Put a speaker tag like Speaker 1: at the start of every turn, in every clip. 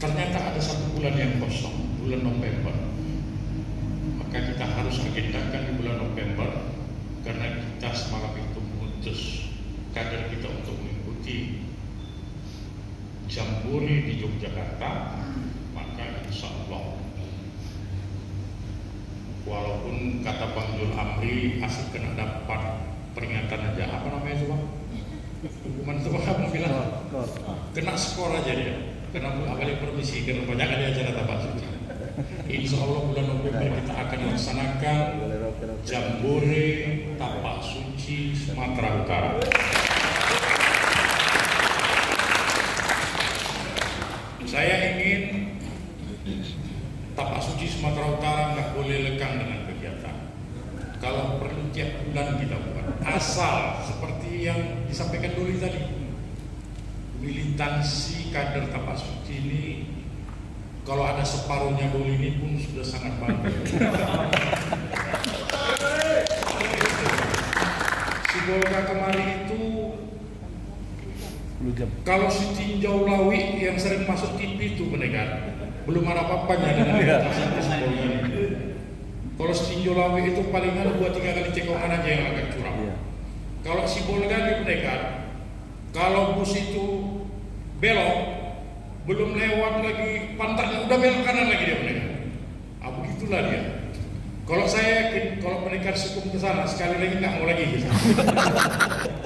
Speaker 1: ternyata ada 1 bulan yang kosong, bulan November. Maka kita harus agendakan di bulan November, karena kita semalam itu mengutus kader kita untuk mengikuti Jambore di Yogyakarta. Maka insya Allah, walaupun kata Bang Jul Amri asik kena dapat peringatan aja, apa namanya itu Bang? Hukuman itu Bang bilang kena skor aja dia. Kenapa awalnya permisi, karena banyak ada acara tapak suci. Insya Allah bulan November kita akan laksanakan Jambore Tapak Suci Sumatera Utara. Saya ingin Tapak Suci Sumatera Utara nggak boleh lekang dengan kegiatan. Kalau perlu tiap bulan kita buat. Asal seperti yang disampaikan Doli tadi, militansi kader Tapak Suci ini, kalau ada separuhnya Doli ini pun sudah sangat banyak. Si Bolga kemarin itu, kalau si tinjau lawi yang sering masuk TV itu benar, belum ada apa-apanya dengan militansi si Bolga ini. Kalau si tinjau lawi itu palingan 2-3 kali cekokan aja yang agak curang. Kalau si Bolga ini benar, kalau bus itu belok, belum lewat lagi pantatnya udah belok kanan lagi dia mendekat. Begitulah dia. Kalau saya yakin kalau pendekar hukum ke sana sekali lagi nggak mau lagi ke sana.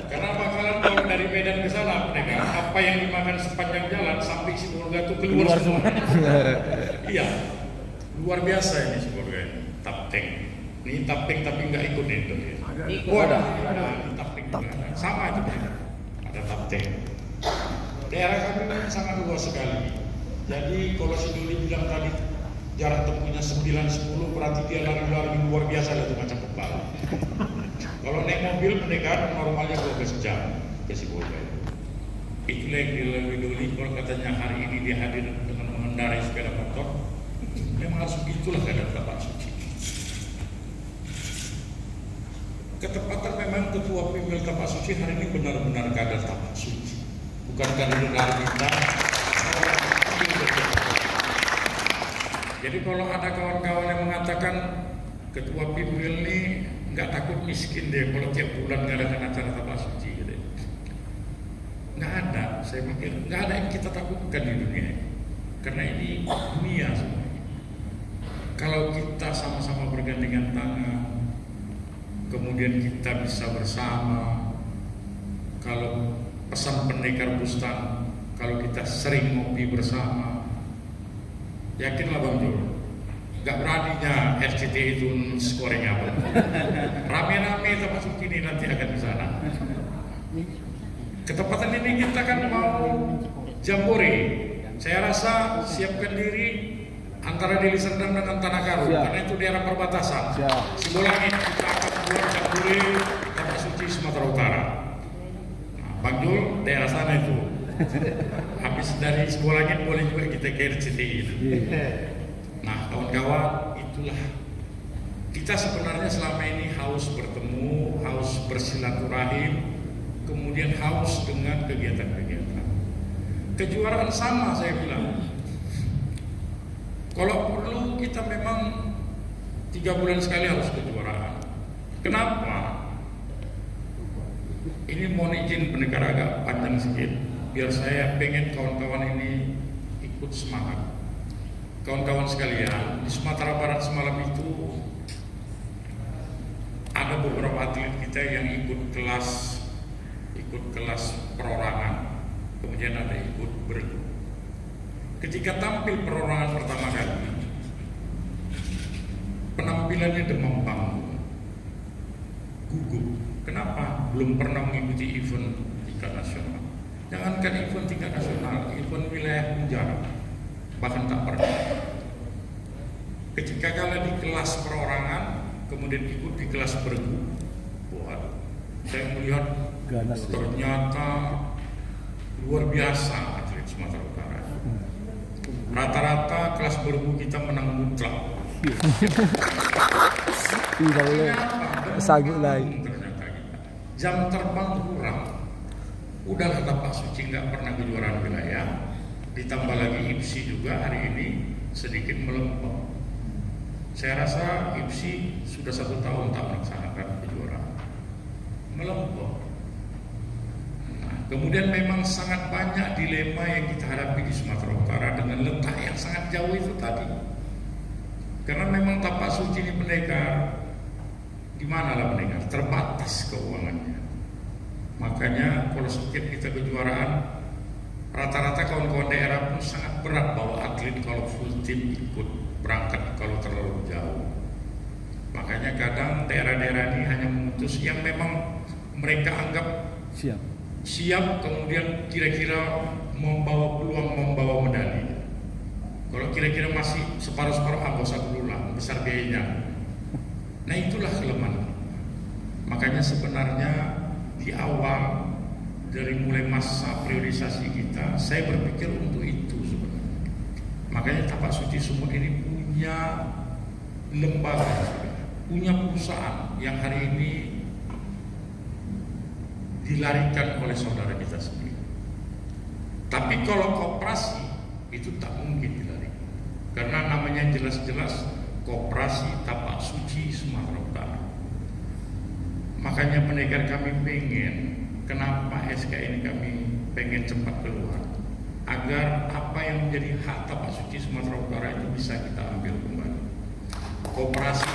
Speaker 1: Karena bakalan kalau dari Medan ke sana pendekar, apa yang dimakan sepanjang jalan sampai si Bolga itu keluar semua. Iya, luar biasa ini si Bolga ini. Tapteng. Ini tapteng tapi nggak ikut itu. Oh ada tapteng juga. Sama itu ada tapteng. Daerah kami sangat luas sekali. Jadi kalau si Doli bilang tadi jarak tempuhnya 9-10, berarti dia lari-lari luar biasa itu macam kepala. Kalau naik mobil mendekat normalnya 12 jam ke si Bolga. Itulah yang dilalui Doli. Kalau katanya hari ini dia hadir dengan mengendarai sepeda motor, memang harus begitulah kader Tapak Suci. Ketepatan memang Ketua Pimil Tapak Suci hari ini benar-benar kader Tapak Suci. Bukan kader kita. Jadi kalau ada kawan-kawan yang mengatakan Ketua Pimil ini nggak takut miskin deh kalau tiap bulan ngadakan acara Tapak Suci gitu. Nggak ada, saya pikir nggak ada yang kita takutkan di dunia ini. Karena ini dunia semuanya. Kalau kita sama-sama bergandengan tangan, kemudian kita bisa bersama, kalau pesan pendekar Bustan, kalau kita sering ngopi bersama, yakinlah Bang Jul, gak beraninya RCTI itu skornya apa. Rame-rame Tapak Suci ini nanti akan di sana. Ketepatan ini kita kan mau Jambore. Saya rasa siapkan diri antara Deli Serdang dan Tanah Karo, karena itu daerah perbatasan. Simbolangit kita akan buat Jambore Tapak Suci Sumatera Utara. Bang Jul, daerah sana itu. Habis dari Simbolangit boleh juga kita ke RCTI itu. Nah, kawan-kawan, itulah kita sebenarnya selama ini haus bertemu, haus bersilaturahim, kemudian haus dengan kegiatan-kegiatan. Kejuaraan sama saya bilang. Kalau perlu kita memang 3 bulan sekali harus kejuaraan. Kenapa? Ini mohon izin pendekar agak panjang sedikit, biar saya pengen kawan-kawan ini ikut semangat. Kawan-kawan sekalian, di Sumatera Barat semalam itu ada beberapa atlet kita yang ikut kelas perorangan, kemudian ada ikut bergu. Ketika tampil perorangan pertama kali, penampilannya demam panggung, gugup. Kenapa? Belum pernah mengikuti event tingkat nasional. Jangankan event tingkat nasional, event wilayah penjara, bahkan tak pernah. Ketika kalian di kelas perorangan, kemudian ikut di kelas bergu, buat saya melihat ternyata luar biasa atlet Sumatera Utara. Rata-rata kelas bergu kita menang mutlak.
Speaker 2: Sagit lagi.
Speaker 1: Jam terbang kurang. Udahlah Tapak Suci nggak pernah kejuaraan wilayah. ditambah lagi IPSI juga hari ini sedikit melempem. Saya rasa IPSI sudah 1 tahun tak melaksanakan kejuaraan, melempem. Nah, kemudian memang sangat banyak dilema yang kita hadapi di Sumatera Utara dengan letak yang sangat jauh itu tadi. Karena memang Tapak Suci ini pendekar, di mana lah pendekar, terbatas keuangannya. Makanya kalau setiap kita kejuaraan, rata-rata kawan-kawan daerah pun sangat berat bawa atlet kalau full tim ikut berangkat kalau terlalu jauh. Makanya kadang daerah-daerah ini hanya memutus yang memang mereka anggap siap kemudian kira-kira membawa peluang, membawa medali. Kalau kira-kira masih separuh-separuh, gak usah dulu lah, besar biayanya. Nah itulah kelemahan. Makanya sebenarnya di awal dari mulai masa priorisasi kita, saya berpikir untuk itu sebenarnya. Makanya Tapak Suci Sumut ini punya lembaga, punya perusahaan yang hari ini dilarikan oleh saudara kita sendiri. Tapi kalau koperasi itu tak mungkin dilarikan, karena namanya jelas-jelas Koperasi Tapak Suci Sumatera Utara. Makanya pendekar kami pengen, kenapa SK ini kami pengen cepat keluar, agar apa yang menjadi hak Tapak Suci Sumatera Utara itu bisa kita ambil kembali. Koperasi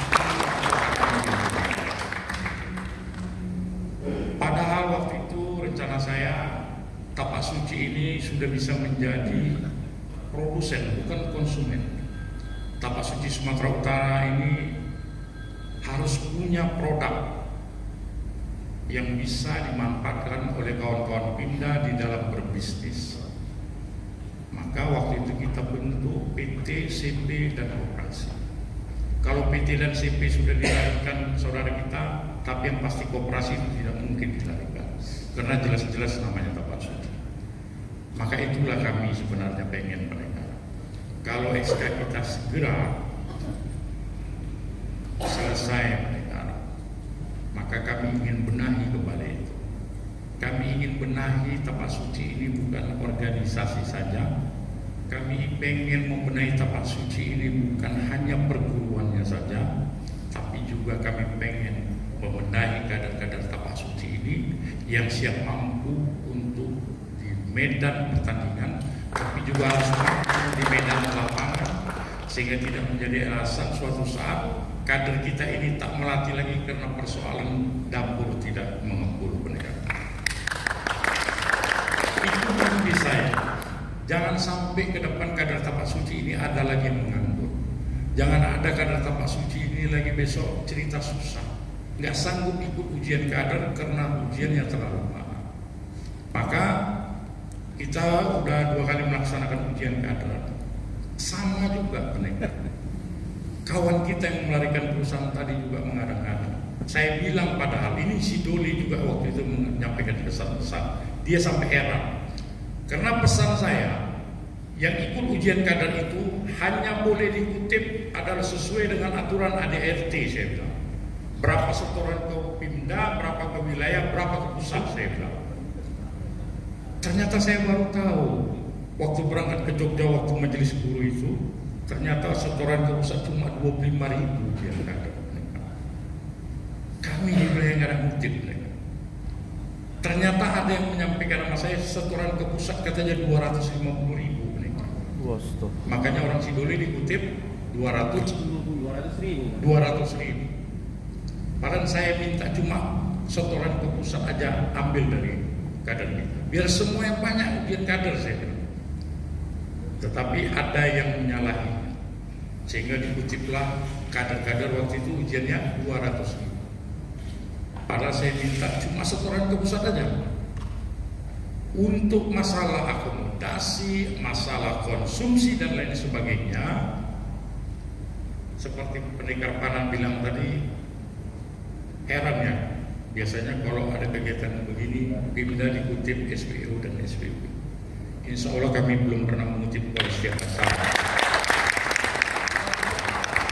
Speaker 1: padahal waktu itu rencana saya Tapak Suci ini sudah bisa menjadi produsen, bukan konsumen. Tapak Suci Sumatera Utara ini harus punya produk yang bisa dimanfaatkan oleh kawan-kawan Pindha di dalam berbisnis. Maka waktu itu kita bentuk PT, CP, dan koperasi. Kalau PT dan CP sudah dilarikan saudara kita, tapi yang pasti koperasi itu tidak mungkin dilarikan, karena jelas-jelas namanya Tapak Suci. Maka itulah kami sebenarnya pengen mereka. Kalau SK kita segera selesai mereka, maka kami ingin benahi kembali itu. Kami ingin benahi Tapak Suci ini bukan organisasi saja. Kami pengen membenahi Tapak Suci ini bukan hanya perguruannya saja, tapi juga kami pengen membenahi kader-kader Tapak Suci ini yang siap mampu untuk di medan pertandingan, tapi juga harus mampu di medan lapangan, sehingga tidak menjadi alasan suatu saat kader kita ini tak melatih lagi karena persoalan dapur tidak mengepul pendekar. Itu mimpi saya. Jangan sampai ke depan kader Tapak Suci ini ada lagi yang menganggur. Jangan ada kader Tapak Suci ini lagi besok cerita susah, nggak sanggup ikut ujian kader karena ujiannya terlalu mahal. Maka kita udah 2 kali melaksanakan ujian kader. Sama juga pendekar. Kawan kita yang melarikan perusahaan tadi juga mengadang-adang. Saya bilang padahal ini si Doli juga waktu itu menyampaikan pesan-pesan. Dia sampai heran. Karena pesan saya, yang ikut ujian kader itu hanya boleh dikutip adalah sesuai dengan aturan ADRT, saya bilang. Berapa setoran ke Pindha, berapa ke wilayah, berapa ke pusat, saya bilang. Ternyata saya baru tahu waktu berangkat ke Jogja waktu majelis guru itu, ternyata setoran ke pusat cuma 25.000 ujian kader. Kami di wilayah nggak ada ngutip. Ternyata ada yang menyampaikan sama saya setoran ke pusat katanya 250.000. Makanya orang Sidoli dikutip 200.000. Padahal saya minta cuma setoran ke pusat aja ambil dari kader kita. Biar semua yang banyak ujian kader saya bilang. Tetapi ada yang menyalahi, sehingga dikutiplah kader-kader waktu itu ujiannya 200.000. Padahal saya minta cuma setoran ke pusat aja. Untuk masalah akomodasi, masalah konsumsi dan lain sebagainya, seperti pendekar Panan bilang tadi, heran ya, biasanya kalau ada kegiatan begini, Pindha dikutip SPO dan SPP. Insya Allah kami belum pernah mengutip oleh setiap masalah.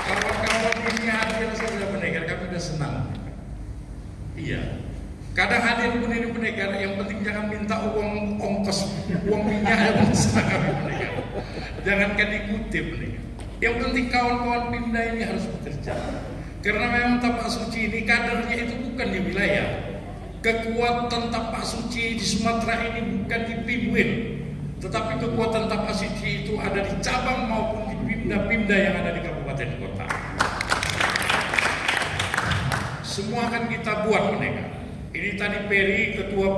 Speaker 1: Kawan-kawan ini hadir saja pendekar, kami sudah senang. Iya, kadang hadir pun ini pendekar, yang penting jangan minta uang ongkos, uang minyak ya, kami pendekar. jangankan dikutip nih. Yang penting kawan-kawan Pimda ini harus bekerja. Karena memang Tapak Suci ini kadernya itu bukan di wilayah. Kekuatan Tapak Suci di Sumatera ini bukan di Pimwin, tetapi kekuatan Tapak Suci itu ada di cabang maupun di Pimda-Pimda yang ada di kabupaten kota. Semua akan kita buat mereka. Ini tadi Peri, Ketua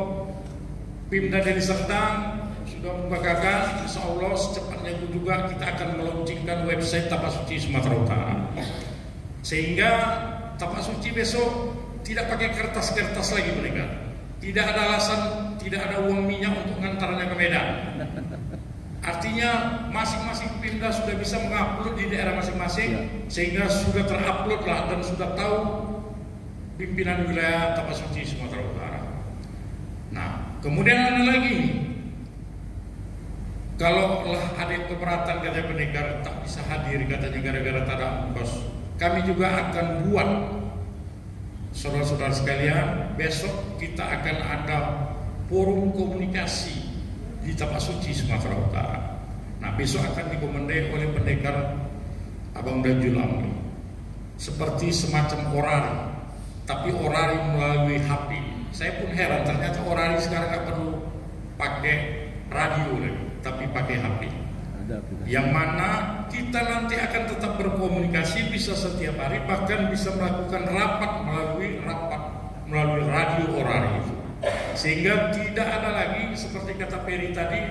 Speaker 1: Pimda Deli Serdang sudah membanggakan, insya Allah secepatnya juga kita akan meluncurkan website Tapak Suci Sumatera Utara. Sehingga Tapak Suci besok tidak pakai kertas-kertas lagi mereka. Tidak ada alasan, tidak ada uang minyak untuk mengantarnya ke Medan. Artinya masing-masing Pimda sudah bisa mengupload di daerah masing-masing, sehingga sudah terupload lah dan sudah tahu pimpinan wilayah Tapak Suci Sumatera Utara. Nah, kemudian ada lagi nih. Kalau ada keberatan katanya pendekar tak bisa hadir katanya gara-gara tak ada ongkos, kami juga akan buat, saudara-saudara sekalian, besok kita akan ada forum komunikasi di Tapak Suci Sumatera Utara. Nah, besok akan dikomandai oleh pendekar Abang Dajjul Amri, seperti semacam orari, tapi orari melalui HP. Saya pun heran, ternyata orari sekarang nggak perlu pakai radio lagi, tapi pakai HP. Yang mana kita nanti akan tetap berkomunikasi, bisa setiap hari, bahkan bisa melakukan rapat melalui radio orari itu. Sehingga tidak ada lagi seperti kata Peri tadi,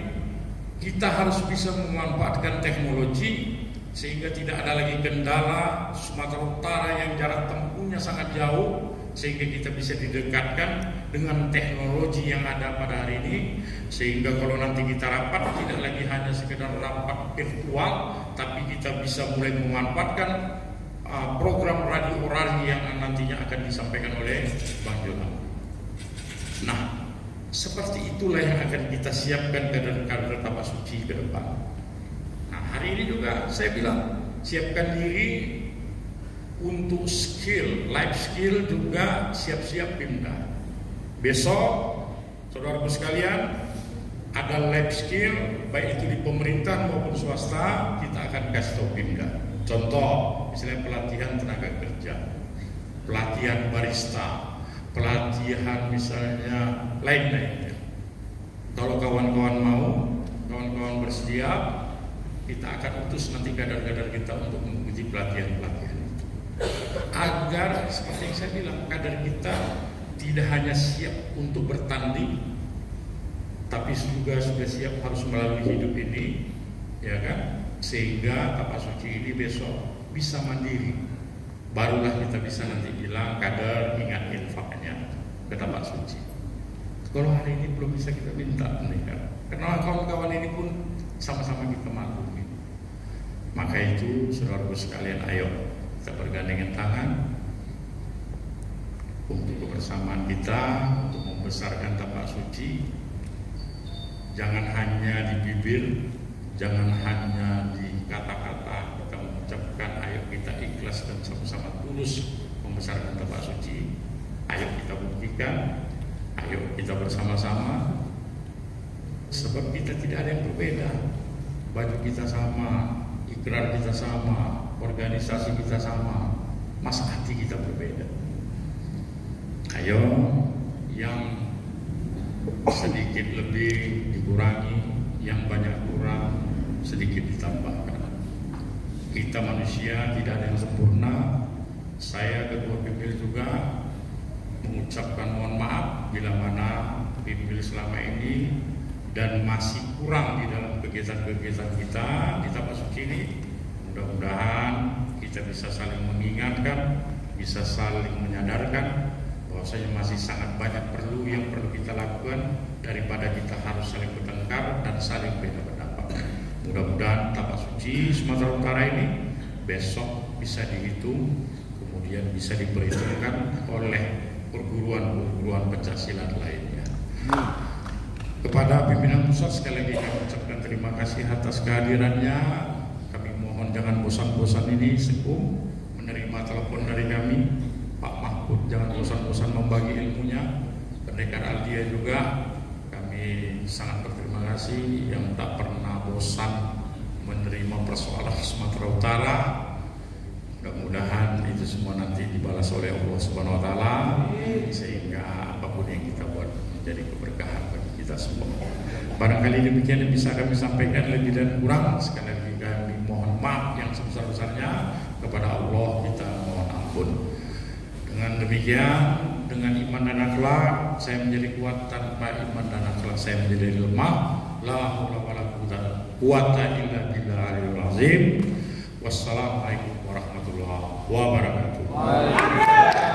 Speaker 1: kita harus bisa memanfaatkan teknologi sehingga tidak ada lagi kendala Sumatera Utara yang jarak tempuhnya sangat jauh, sehingga kita bisa didekatkan dengan teknologi yang ada pada hari ini, sehingga kalau nanti kita rapat tidak lagi hanya sekedar rapat virtual, tapi kita bisa mulai memanfaatkan program radio orari yang nantinya akan disampaikan oleh Bang Jonan. Nah, seperti itulah yang akan kita siapkan kader-kader Tapak Suci ke depan. Nah, hari ini juga saya bilang siapkan diri untuk skill, life skill juga siap-siap Pimda. Besok, saudaraku sekalian, ada life skill baik itu di pemerintah maupun swasta, kita akan kasih tahu Pimda. Contoh, misalnya pelatihan tenaga kerja, pelatihan barista, pelatihan misalnya lain-lain. Kalau kawan-kawan mau, kawan-kawan bersedia, kita akan utus nanti kader-kader kita untuk mengikuti pelatihan-pelatihan itu. Agar seperti yang saya bilang, kader kita tidak hanya siap untuk bertanding, tapi juga sudah siap harus melalui hidup ini, ya kan? Sehingga Tapak Suci ini besok bisa mandiri. Barulah kita bisa nanti bilang kader ingat infaknya ke Tapak Suci. Kalau hari ini belum bisa kita minta mereka, karena kawan-kawan ini pun sama-sama kita maklumi. Maka itu saudaraku sekalian, ayo kita bergandengan tangan untuk kebersamaan kita, untuk membesarkan Tapak Suci. Jangan hanya di bibir, jangan hanya di kata-kata kita mengucapkan, ayo kita ikhlas dan sama-sama tulus membesarkan Tapak Suci. Ayo kita buktikan, ayo kita bersama-sama, sebab kita tidak ada yang berbeda. Baju kita sama, ikrar kita sama, organisasi kita sama, masa hati kita berbeda. Ayo yang sedikit lebih dikurangi, yang banyak kurang sedikit ditambahkan. Kita manusia tidak ada yang sempurna. Saya Ketua Pimil juga mengucapkan mohon maaf bila mana Pimil selama ini dan masih kurang di dalam kegiatan-kegiatan kita di Tapak Suci ini. Mudah-mudahan kita bisa saling mengingatkan, bisa saling menyadarkan bahwasanya masih sangat banyak yang perlu kita lakukan daripada kita harus saling bertengkar dan saling beda pendapat. Mudah-mudahan Tapak Suci Sumatera Utara ini besok bisa dihitung, kemudian bisa diperhitungkan oleh perguruan-perguruan Pancasila lainnya. Kepada pimpinan pusat sekali lagi kami ucapkan terima kasih atas kehadirannya. Kami mohon jangan bosan-bosan ini sekum menerima telepon dari kami. Pak Mahfud jangan bosan-bosan membagi ilmunya. Pendekar Aldia juga kami sangat berterima kasih yang tak pernah bosan menerima persoalan Sumatera Utara. Mudah-mudahan itu semua nanti dibalas oleh Allah Subhanahu wa taala, sehingga apapun yang kita buat menjadi keberkahan bagi kita semua. Barangkali demikian yang bisa kami sampaikan, lebih dan kurang sekali lagi kami mohon maaf yang sebesar-besarnya. Kepada Allah kita mohon ampun. Dengan demikian, dengan iman dan akhlak saya menjadi kuat, tanpa iman dan akhlak saya menjadi lemah. La haula wala quwata illa billahil azim. Wassalamualaikum warahmatullahi wabarakatuh.